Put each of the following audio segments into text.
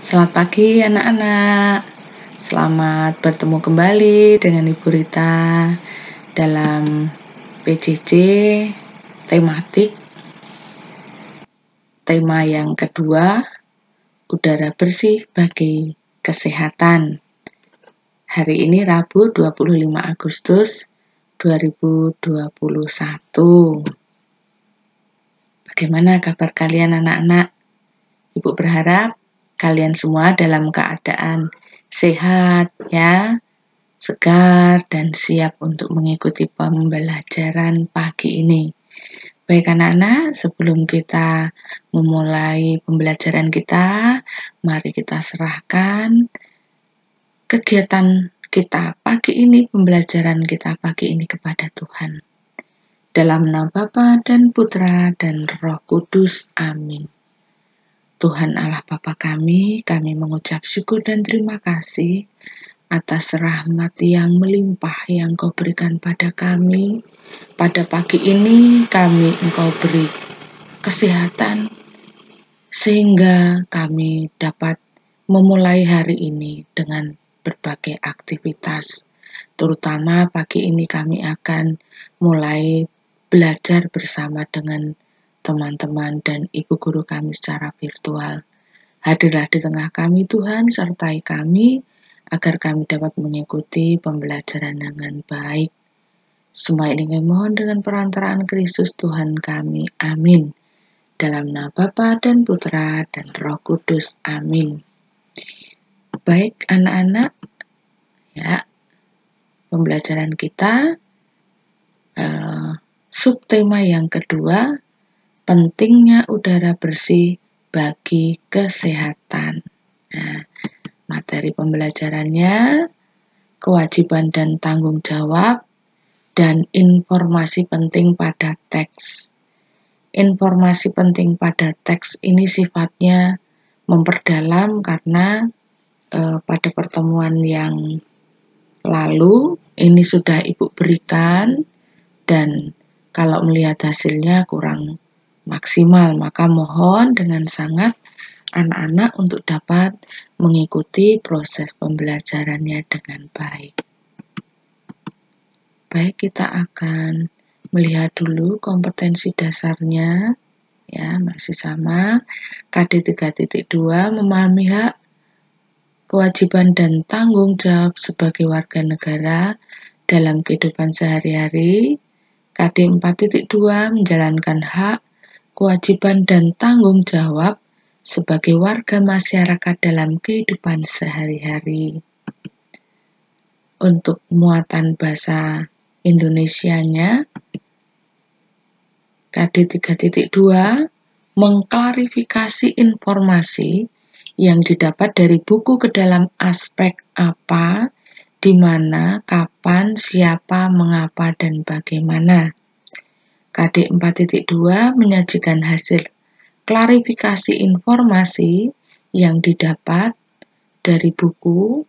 Selamat pagi anak-anak. Selamat bertemu kembali dengan Ibu Rita dalam PJJ tematik. Tema yang kedua, udara bersih bagi kesehatan. Hari ini Rabu 25 Agustus 2021. Bagaimana kabar kalian anak-anak? Ibu berharap kalian semua dalam keadaan sehat ya, segar dan siap untuk mengikuti pembelajaran pagi ini. Baik anak-anak, sebelum kita memulai pembelajaran kita, mari kita serahkan kegiatan kita pagi ini, pembelajaran kita pagi ini kepada Tuhan. Dalam nama Bapa dan Putra dan Roh Kudus. Amin. Tuhan Allah Bapa kami mengucap syukur dan terima kasih atas rahmat yang melimpah yang Kau berikan pada kami. Pada pagi ini Engkau beri kesehatan sehingga kami dapat memulai hari ini dengan berbagai aktivitas. Terutama pagi ini kami akan mulai belajar bersama dengan teman-teman dan ibu guru kami secara virtual. Hadirlah di tengah kami Tuhan, sertai kami agar kami dapat mengikuti pembelajaran dengan baik. Semua ini kami mohon dengan perantaraan Kristus Tuhan kami. Amin. Dalam nama Bapa dan Putra dan Roh Kudus. Amin. Baik anak-anak, ya, pembelajaran kita subtema yang kedua, pentingnya udara bersih bagi kesehatan. Nah, materi pembelajarannya kewajiban dan tanggung jawab dan informasi penting pada teks. Informasi penting pada teks ini sifatnya memperdalam karena pada pertemuan yang lalu ini sudah Ibu berikan dan kalau melihat hasilnya kurang maksimal, maka mohon dengan sangat anak-anak untuk dapat mengikuti proses pembelajarannya dengan baik. Baik, kita akan melihat dulu kompetensi dasarnya. Ya, masih sama. KD 3.2 memahami hak, kewajiban dan tanggung jawab sebagai warga negara dalam kehidupan sehari-hari. KD 4.2 menjalankan hak, kewajiban dan tanggung jawab sebagai warga masyarakat dalam kehidupan sehari-hari. Untuk muatan bahasa Indonesianya, KD 3.2 mengklarifikasi informasi yang didapat dari buku ke dalam aspek apa, di mana, kapan, siapa, mengapa, dan bagaimana. KD 4.2 menyajikan hasil klarifikasi informasi yang didapat dari buku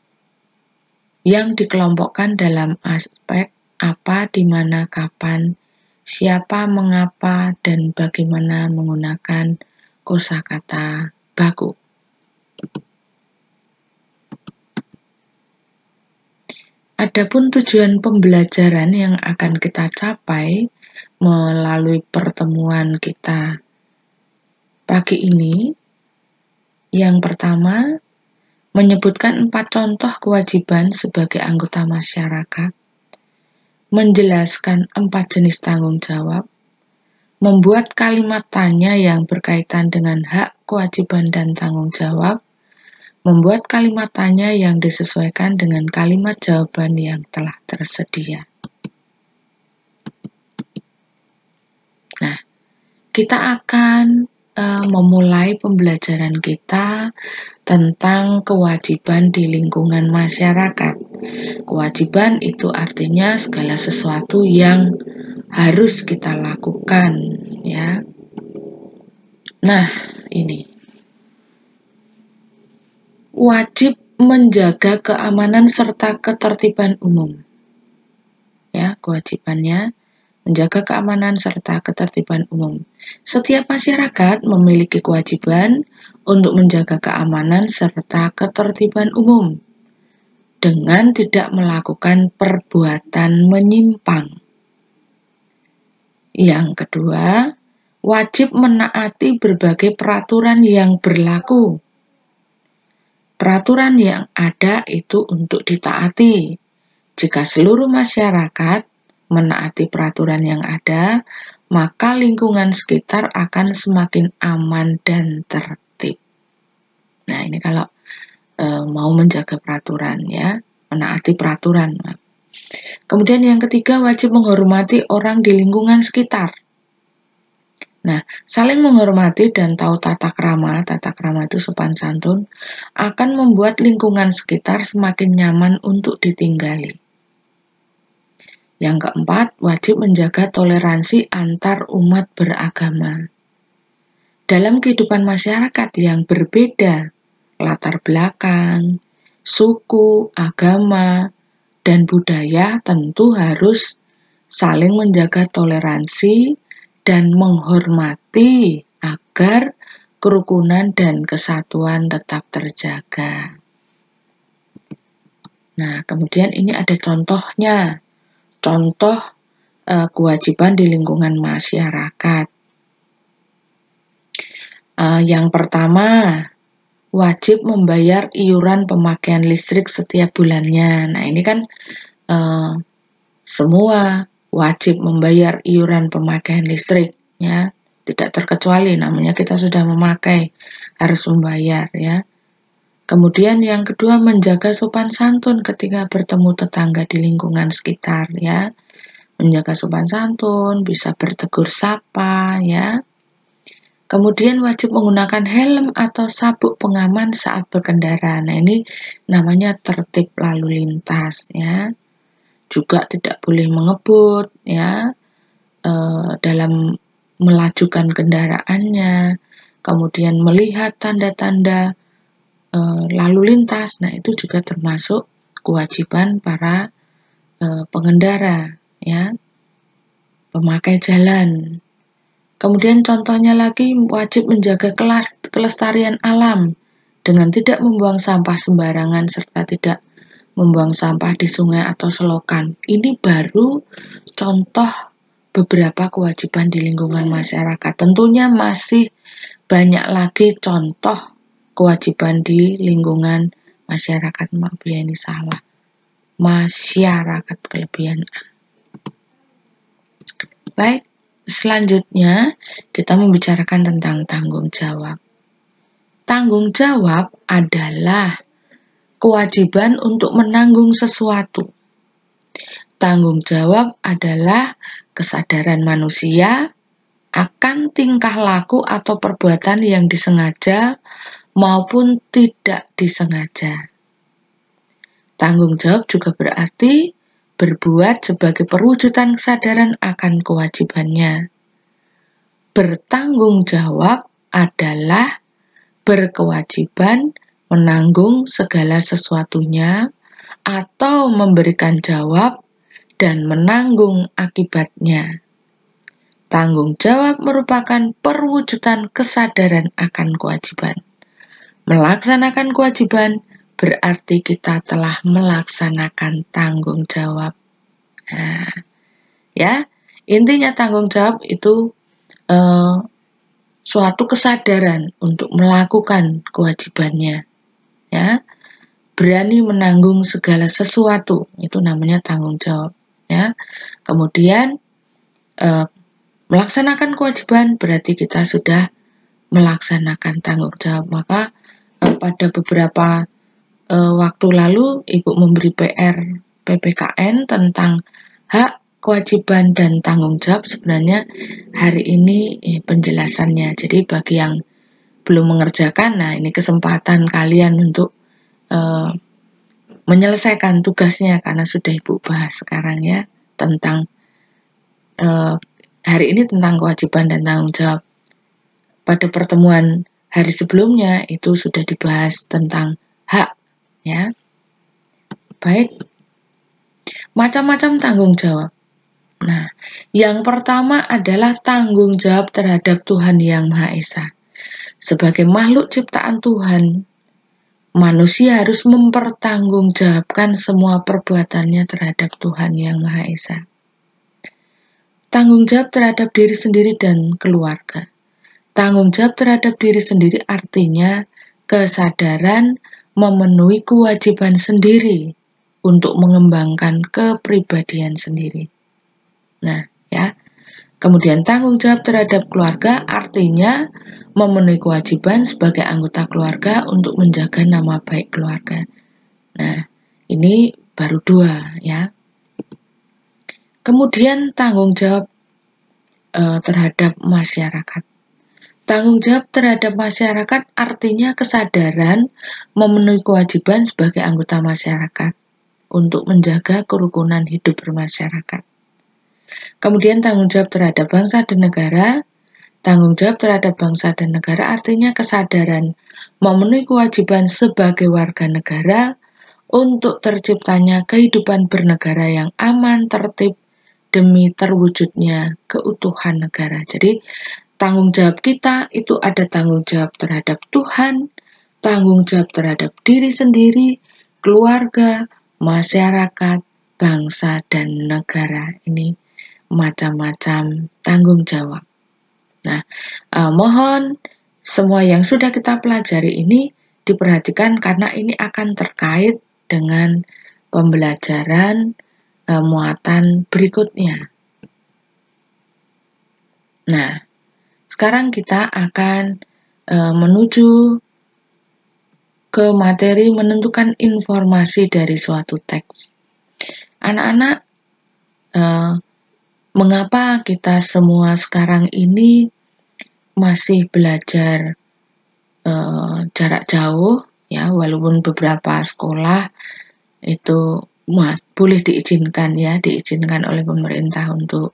yang dikelompokkan dalam aspek apa, di mana, kapan, siapa, mengapa, dan bagaimana menggunakan kosakata baku. Adapun tujuan pembelajaran yang akan kita capai melalui pertemuan kita pagi ini, yang pertama, menyebutkan 4 contoh kewajiban sebagai anggota masyarakat, menjelaskan 4 jenis tanggung jawab, membuat kalimat tanya yang berkaitan dengan hak, kewajiban, dan tanggung jawab, membuat kalimat tanya yang disesuaikan dengan kalimat jawaban yang telah tersedia. Nah, kita akan memulai pembelajaran kita tentang kewajiban di lingkungan masyarakat. Kewajiban itu artinya segala sesuatu yang harus kita lakukan, ya. Nah, ini wajib menjaga keamanan serta ketertiban umum. Ya, kewajibannya menjaga keamanan serta ketertiban umum. Setiap masyarakat memiliki kewajiban untuk menjaga keamanan serta ketertiban umum dengan tidak melakukan perbuatan menyimpang. Yang kedua, wajib menaati berbagai peraturan yang berlaku. Peraturan yang ada itu untuk ditaati. Jika seluruh masyarakat menaati peraturan yang ada, maka lingkungan sekitar akan semakin aman dan tertib. Nah, ini kalau mau menjaga peraturan ya, menaati peraturan. Kemudian yang ketiga, wajib menghormati orang di lingkungan sekitar. Nah, saling menghormati dan tahu tata krama itu sopan santun, akan membuat lingkungan sekitar semakin nyaman untuk ditinggali. Yang keempat, wajib menjaga toleransi antar umat beragama. Dalam kehidupan masyarakat yang berbeda, latar belakang, suku, agama, dan budaya tentu harus saling menjaga toleransi dan menghormati agar kerukunan dan kesatuan tetap terjaga. Nah, kemudian ini ada contohnya. Contoh kewajiban di lingkungan masyarakat. Yang pertama, wajib membayar iuran pemakaian listrik setiap bulannya. Nah, ini kan semua wajib membayar iuran pemakaian listrik ya, tidak terkecuali, namanya kita sudah memakai harus membayar ya. Kemudian yang kedua, menjaga sopan santun ketika bertemu tetangga di lingkungan sekitar ya. Menjaga sopan santun, bisa bertegur sapa ya. Kemudian wajib menggunakan helm atau sabuk pengaman saat berkendara. Nah, ini namanya tertib lalu lintas ya. Juga tidak boleh mengebut ya dalam melajukan kendaraannya, kemudian melihat tanda-tanda lalu lintas. Nah, itu juga termasuk kewajiban para pengendara ya, pemakai jalan. Kemudian contohnya lagi, wajib menjaga kelestarian alam dengan tidak membuang sampah sembarangan serta tidak membuang sampah di sungai atau selokan. Ini baru contoh beberapa kewajiban di lingkungan masyarakat. Tentunya masih banyak lagi contoh kewajiban di lingkungan masyarakat. Maaf ya, ini salah. Masyarakat kelebihan A. Baik, selanjutnya kita membicarakan tentang tanggung jawab. Tanggung jawab adalah kewajiban untuk menanggung sesuatu. Tanggung jawab adalah kesadaran manusia akan tingkah laku atau perbuatan yang disengaja maupun tidak disengaja. Tanggung jawab juga berarti berbuat sebagai perwujudan kesadaran akan kewajibannya. Bertanggung jawab adalah berkewajiban menanggung segala sesuatunya atau memberikan jawab dan menanggung akibatnya. Tanggung jawab merupakan perwujudan kesadaran akan kewajiban. Melaksanakan kewajiban berarti kita telah melaksanakan tanggung jawab. Nah, ya, intinya tanggung jawab itu suatu kesadaran untuk melakukan kewajibannya, ya, berani menanggung segala sesuatu, itu namanya tanggung jawab, ya. Kemudian melaksanakan kewajiban berarti kita sudah melaksanakan tanggung jawab. Maka pada beberapa waktu lalu Ibu memberi PR PPKN tentang hak, kewajiban, dan tanggung jawab. Sebenarnya hari ini penjelasannya. Jadi bagi yang belum mengerjakan, nah ini kesempatan kalian untuk menyelesaikan tugasnya karena sudah Ibu bahas sekarang ya tentang hari ini tentang kewajiban dan tanggung jawab. Pada pertemuan hari sebelumnya itu sudah dibahas tentang hak ya. Baik. Macam-macam tanggung jawab. Nah, yang pertama adalah tanggung jawab terhadap Tuhan Yang Maha Esa. Sebagai makhluk ciptaan Tuhan, manusia harus mempertanggungjawabkan semua perbuatannya terhadap Tuhan Yang Maha Esa. Tanggung jawab terhadap diri sendiri dan keluarga. Tanggung jawab terhadap diri sendiri artinya kesadaran memenuhi kewajiban sendiri untuk mengembangkan kepribadian sendiri. Nah, ya. Kemudian tanggung jawab terhadap keluarga artinya memenuhi kewajiban sebagai anggota keluarga untuk menjaga nama baik keluarga. Nah, ini baru 2 ya. Kemudian tanggung jawab terhadap masyarakat. Tanggung jawab terhadap masyarakat artinya kesadaran memenuhi kewajiban sebagai anggota masyarakat untuk menjaga kerukunan hidup bermasyarakat. Kemudian tanggung jawab terhadap bangsa dan negara. Tanggung jawab terhadap bangsa dan negara artinya kesadaran memenuhi kewajiban sebagai warga negara untuk terciptanya kehidupan bernegara yang aman, tertib, demi terwujudnya keutuhan negara. Jadi, tanggung jawab kita itu ada tanggung jawab terhadap Tuhan, tanggung jawab terhadap diri sendiri, keluarga, masyarakat, bangsa, dan negara. Ini macam-macam tanggung jawab. Nah, mohon semua yang sudah kita pelajari ini diperhatikan karena ini akan terkait dengan pembelajaran muatan berikutnya. Nah, sekarang kita akan menuju ke materi menentukan informasi dari suatu teks. Anak-anak, mengapa kita semua sekarang ini masih belajar jarak jauh ya, walaupun beberapa sekolah itu boleh diizinkan oleh pemerintah untuk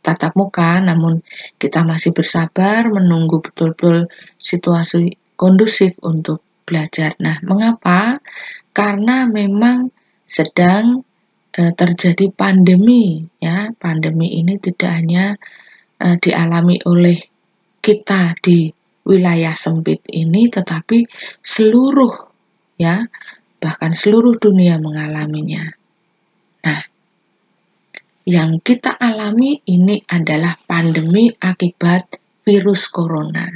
tatap muka, namun kita masih bersabar menunggu betul-betul situasi kondusif untuk belajar. Nah, mengapa? Karena memang sedang terjadi pandemi ya. Pandemi ini tidak hanya dialami oleh kita di wilayah sempit ini, tetapi seluruh ya, bahkan seluruh dunia mengalaminya. Nah, yang kita alami ini adalah pandemi akibat virus corona.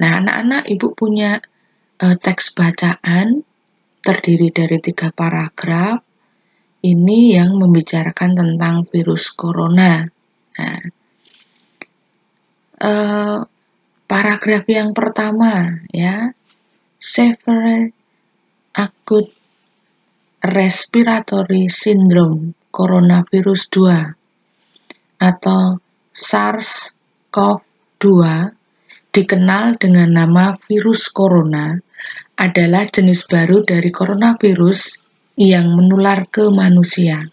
Nah, anak-anak, Ibu punya teks bacaan terdiri dari 3 paragraf. Ini yang membicarakan tentang virus corona. Nah, paragraf yang pertama ya, Severe Acute Respiratory Syndrome Coronavirus 2 atau SARS-CoV-2 dikenal dengan nama virus corona adalah jenis baru dari coronavirus yang menular ke manusia.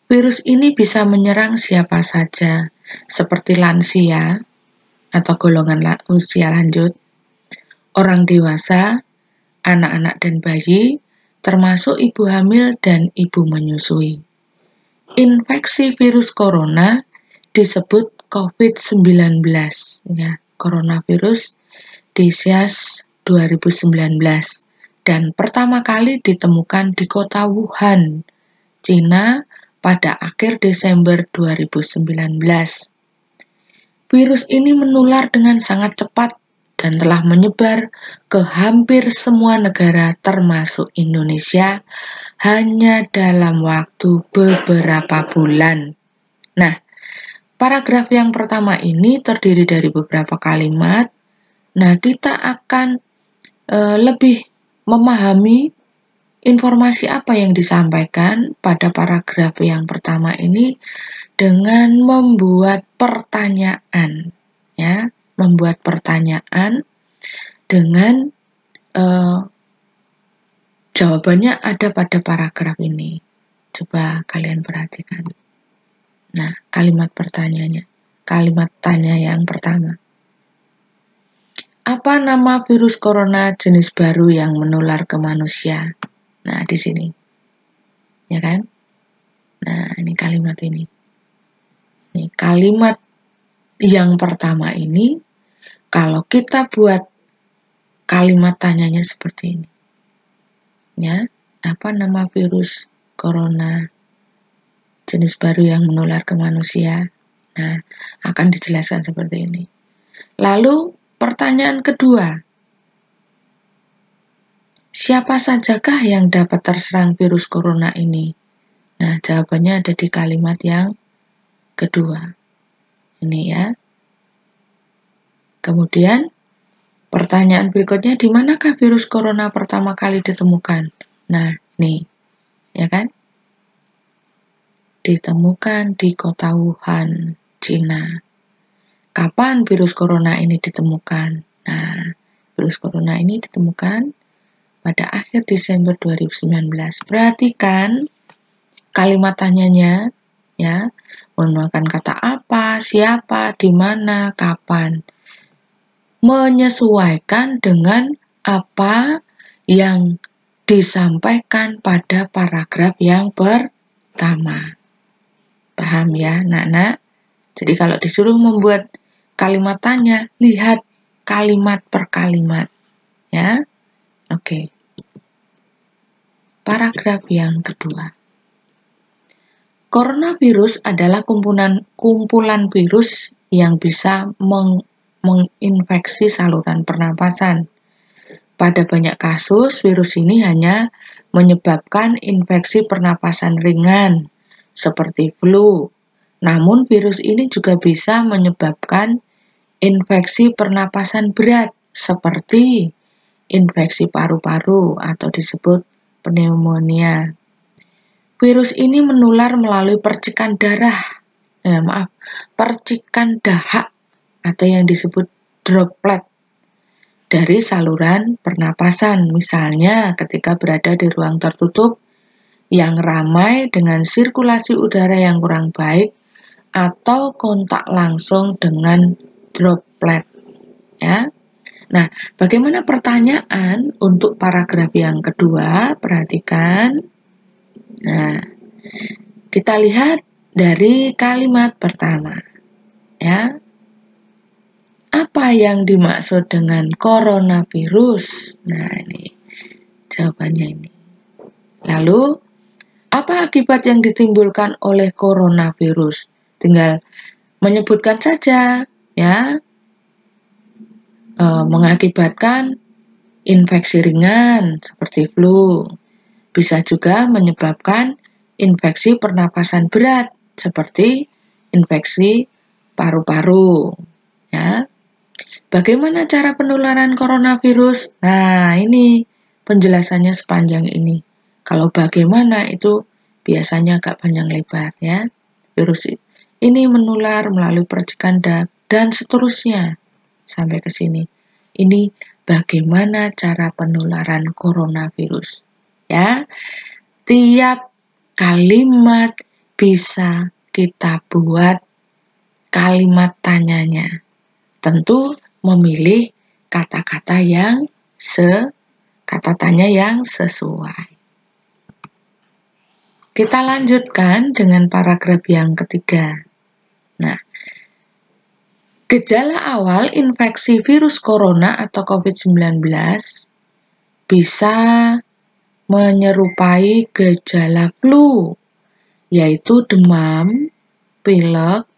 Virus ini bisa menyerang siapa saja, seperti lansia atau golongan usia lanjut, orang dewasa, anak-anak dan bayi, termasuk ibu hamil dan ibu menyusui. Infeksi virus corona disebut COVID-19 ya, coronavirus disease 2019 dan pertama kali ditemukan di kota Wuhan, Cina pada akhir Desember 2019. Virus ini menular dengan sangat cepat dan telah menyebar ke hampir semua negara termasuk Indonesia hanya dalam waktu beberapa bulan. Nah, paragraf yang pertama ini terdiri dari beberapa kalimat. Nah, kita akan lebih memahami informasi apa yang disampaikan pada paragraf yang pertama ini dengan membuat pertanyaan, ya, membuat pertanyaan dengan jawabannya ada pada paragraf ini. Coba kalian perhatikan. Nah, kalimat pertanyaannya, kalimat tanya yang pertama. Apa nama virus corona jenis baru yang menular ke manusia? Nah, di sini. Ya kan? Nah, ini kalimat ini. Nih, kalimat yang pertama ini, kalau kita buat kalimat tanyanya seperti ini. Ya, apa nama virus corona jenis baru yang menular ke manusia? Nah, akan dijelaskan seperti ini. Lalu, pertanyaan kedua, siapa sajakah yang dapat terserang virus corona ini? Nah, jawabannya ada di kalimat yang kedua. Ini ya. Kemudian, pertanyaan berikutnya, di manakah virus corona pertama kali ditemukan? Nah, nih, ya kan? Ditemukan di kota Wuhan, Cina. Kapan virus corona ini ditemukan? Nah, virus corona ini ditemukan pada akhir Desember 2019. Perhatikan kalimat tanyanya, ya, menggunakan kata apa, siapa, di mana, kapan. Menyesuaikan dengan apa yang disampaikan pada paragraf yang pertama. Paham ya, nak-nak? Jadi kalau disuruh membuat kalimat tanya, lihat kalimat per kalimat. Ya, oke. Paragraf yang kedua. Coronavirus adalah kumpulan virus yang bisa menginfeksi saluran pernapasan. Pada banyak kasus, virus ini hanya menyebabkan infeksi pernapasan ringan, seperti flu. Namun, virus ini juga bisa menyebabkan infeksi pernapasan berat, seperti infeksi paru-paru atau disebut pneumonia. Virus ini menular melalui percikan dahak atau yang disebut droplet dari saluran pernapasan, misalnya ketika berada di ruang tertutup yang ramai dengan sirkulasi udara yang kurang baik atau kontak langsung dengan droplet. Ya. Nah, bagaimana pertanyaan untuk paragraf yang kedua? Perhatikan. Nah, kita lihat dari kalimat pertama. Ya. Apa yang dimaksud dengan coronavirus? Nah, ini jawabannya ini. Lalu, apa akibat yang ditimbulkan oleh coronavirus? Tinggal menyebutkan saja, ya. Mengakibatkan infeksi ringan seperti flu. Bisa juga menyebabkan infeksi pernapasan berat seperti infeksi paru-paru. Ya. Bagaimana cara penularan coronavirus? Nah, ini penjelasannya sepanjang ini. Kalau bagaimana itu biasanya agak panjang lebar ya. Virus ini menular melalui percikan dan seterusnya sampai ke sini. Ini bagaimana cara penularan coronavirus. Ya, tiap kalimat bisa kita buat kalimat tanyanya. Tentu memilih kata-kata yang kata tanya yang sesuai. Kita lanjutkan dengan paragraf yang ketiga. Nah, gejala awal infeksi virus corona atau COVID-19 bisa menyerupai gejala flu, yaitu demam, pilek,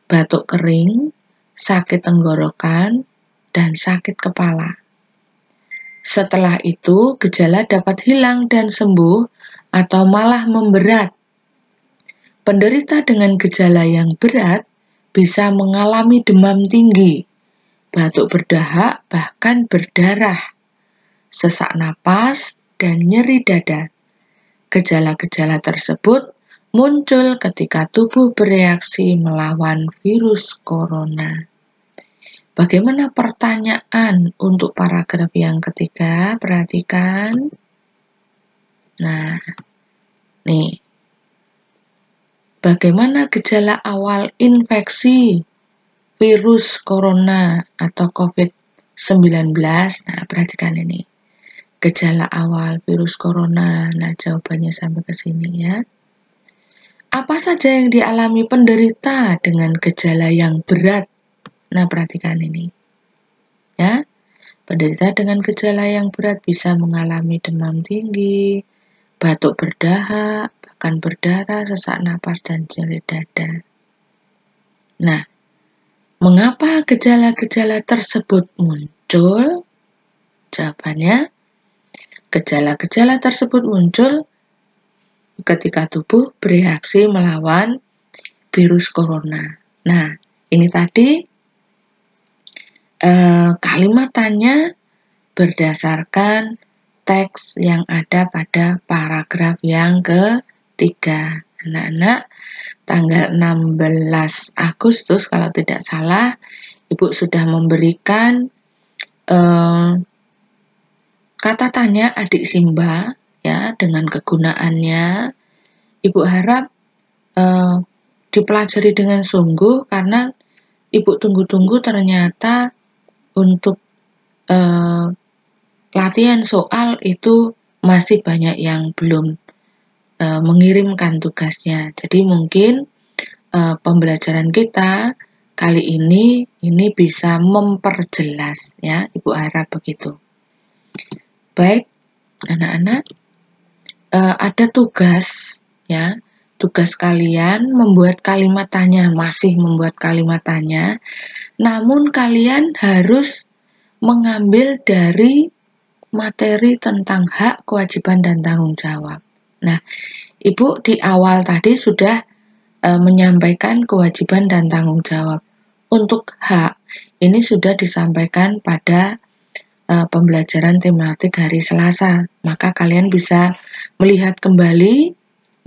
batuk kering, sakit tenggorokan, dan sakit kepala. Setelah itu, gejala dapat hilang dan sembuh atau malah memberat. Penderita dengan gejala yang berat bisa mengalami demam tinggi, batuk berdahak, bahkan berdarah, sesak napas, dan nyeri dada. Gejala-gejala tersebut muncul ketika tubuh bereaksi melawan virus corona. Bagaimana pertanyaan untuk paragraf yang ketiga? Perhatikan. Nah, nih. Bagaimana gejala awal infeksi virus corona atau COVID-19? Nah, perhatikan ini. Gejala awal virus corona. Nah, jawabannya sampai ke sini ya. Apa saja yang dialami penderita dengan gejala yang berat? Nah, perhatikan ini. Ya, penderita dengan gejala yang berat bisa mengalami demam tinggi, batuk berdahak, bahkan berdarah, sesak napas, dan nyeri dada. Nah, mengapa gejala-gejala tersebut muncul? Jawabannya, gejala-gejala tersebut muncul ketika tubuh bereaksi melawan virus corona. Nah, ini tadi kalimatannya berdasarkan teks yang ada pada paragraf yang ketiga. Anak-anak, tanggal 16 Agustus kalau tidak salah, Ibu sudah memberikan kata tanya adik Simba ya dengan kegunaannya. Ibu harap dipelajari dengan sungguh karena Ibu tunggu-tunggu ternyata untuk latihan soal itu masih banyak yang belum mengirimkan tugasnya. Jadi mungkin pembelajaran kita kali ini bisa memperjelas ya, Ibu harap begitu. Baik, anak-anak, ada tugas ya. Tugas kalian membuat kalimat tanya, masih membuat kalimat tanya, namun kalian harus mengambil dari materi tentang hak, kewajiban, dan tanggung jawab. Nah, Ibu di awal tadi sudah menyampaikan kewajiban dan tanggung jawab. Untuk hak, ini sudah disampaikan pada pembelajaran tematik hari Selasa. Maka kalian bisa melihat kembali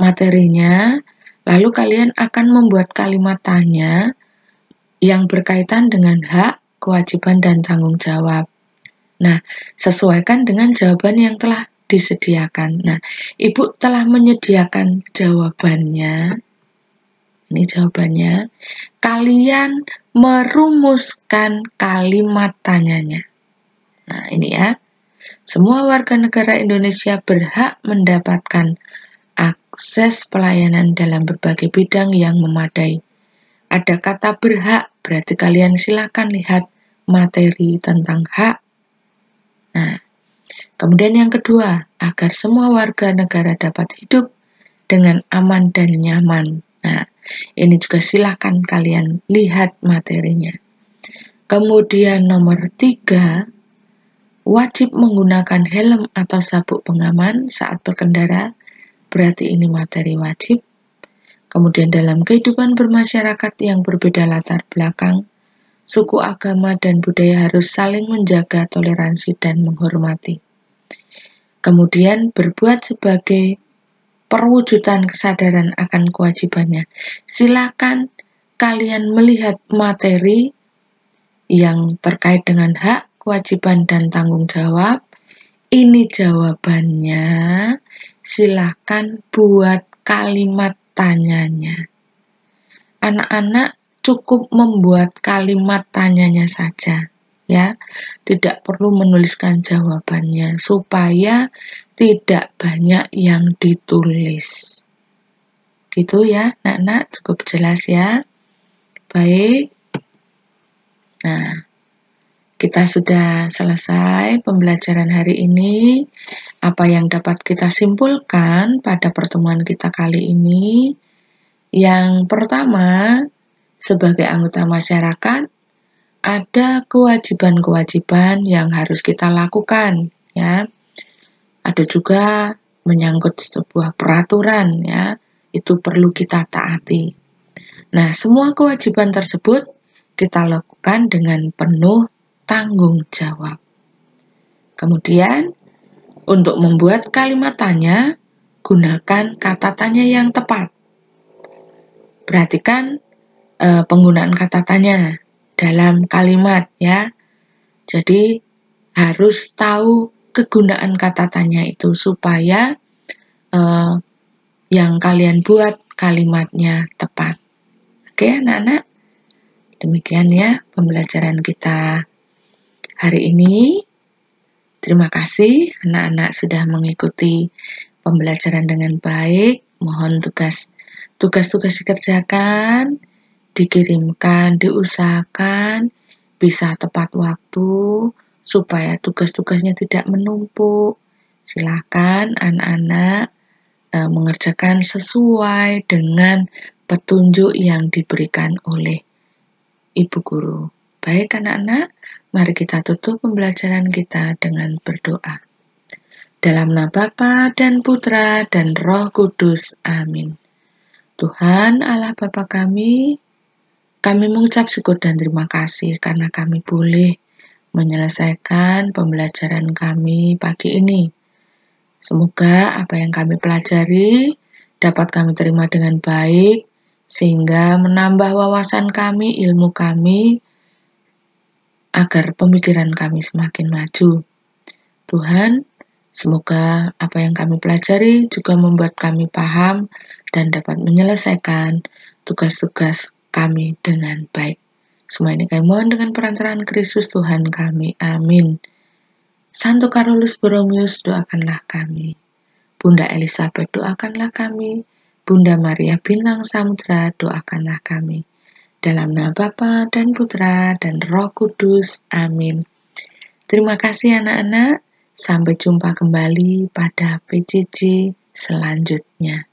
materinya, lalu kalian akan membuat kalimat tanya yang berkaitan dengan hak, kewajiban, dan tanggung jawab. Nah, sesuaikan dengan jawaban yang telah disediakan. Nah, Ibu telah menyediakan jawabannya. Ini jawabannya. Kalian merumuskan kalimat tanyanya. Nah, ini ya. Semua warga negara Indonesia berhak mendapatkan akses pelayanan dalam berbagai bidang yang memadai. Ada kata berhak, berarti kalian silakan lihat materi tentang hak. Nah, kemudian yang kedua, agar semua warga negara dapat hidup dengan aman dan nyaman. Nah, ini juga silakan kalian lihat materinya. Kemudian nomor 3, wajib menggunakan helm atau sabuk pengaman saat berkendara, berarti ini materi wajib. Kemudian dalam kehidupan bermasyarakat yang berbeda latar belakang, suku, agama, dan budaya harus saling menjaga toleransi dan menghormati. Kemudian berbuat sebagai perwujudan kesadaran akan kewajibannya. Silakan kalian melihat materi yang terkait dengan hak, kewajiban, dan tanggung jawab. Ini jawabannya. Silakan buat kalimat tanyanya. Anak-anak cukup membuat kalimat tanyanya saja, ya. Tidak perlu menuliskan jawabannya supaya tidak banyak yang ditulis. Gitu ya, anak-anak, cukup jelas ya. Baik. Nah, kita sudah selesai pembelajaran hari ini. Apa yang dapat kita simpulkan pada pertemuan kita kali ini? Yang pertama, sebagai anggota masyarakat, ada kewajiban-kewajiban yang harus kita lakukan, ya. Ada juga menyangkut sebuah peraturan, ya. Itu perlu kita taati. Nah, semua kewajiban tersebut kita lakukan dengan penuh tanggung jawab. Kemudian, untuk membuat kalimat tanya, gunakan kata tanya yang tepat. Perhatikan penggunaan kata tanya dalam kalimat ya. Jadi harus tahu kegunaan kata tanya itu supaya yang kalian buat kalimatnya tepat. Oke, anak-anak. Demikian ya pembelajaran kita hari ini. Terima kasih anak-anak sudah mengikuti pembelajaran dengan baik. Mohon tugas-tugas dikerjakan, dikirimkan, diusahakan, bisa tepat waktu, supaya tugas-tugasnya tidak menumpuk. Silakan anak-anak mengerjakan sesuai dengan petunjuk yang diberikan oleh Ibu Guru. Baik anak-anak, mari kita tutup pembelajaran kita dengan berdoa. Dalam nama Bapa dan Putra dan Roh Kudus. Amin. Tuhan Allah Bapa kami mengucap syukur dan terima kasih karena kami boleh menyelesaikan pembelajaran kami pagi ini. Semoga apa yang kami pelajari dapat kami terima dengan baik, sehingga menambah wawasan kami, ilmu kami, agar pemikiran kami semakin maju. Tuhan, semoga apa yang kami pelajari juga membuat kami paham dan dapat menyelesaikan tugas-tugas kami dengan baik. Semua ini kami mohon dengan perantaraan Kristus Tuhan kami. Amin. Santo Carolus Borromeus, doakanlah kami. Bunda Elizabeth, doakanlah kami. Bunda Maria Bintang Samudra, doakanlah kami. Dalam nama Bapa dan Putra dan Roh Kudus. Amin. Terima kasih anak-anak. Sampai jumpa kembali pada PJJ selanjutnya.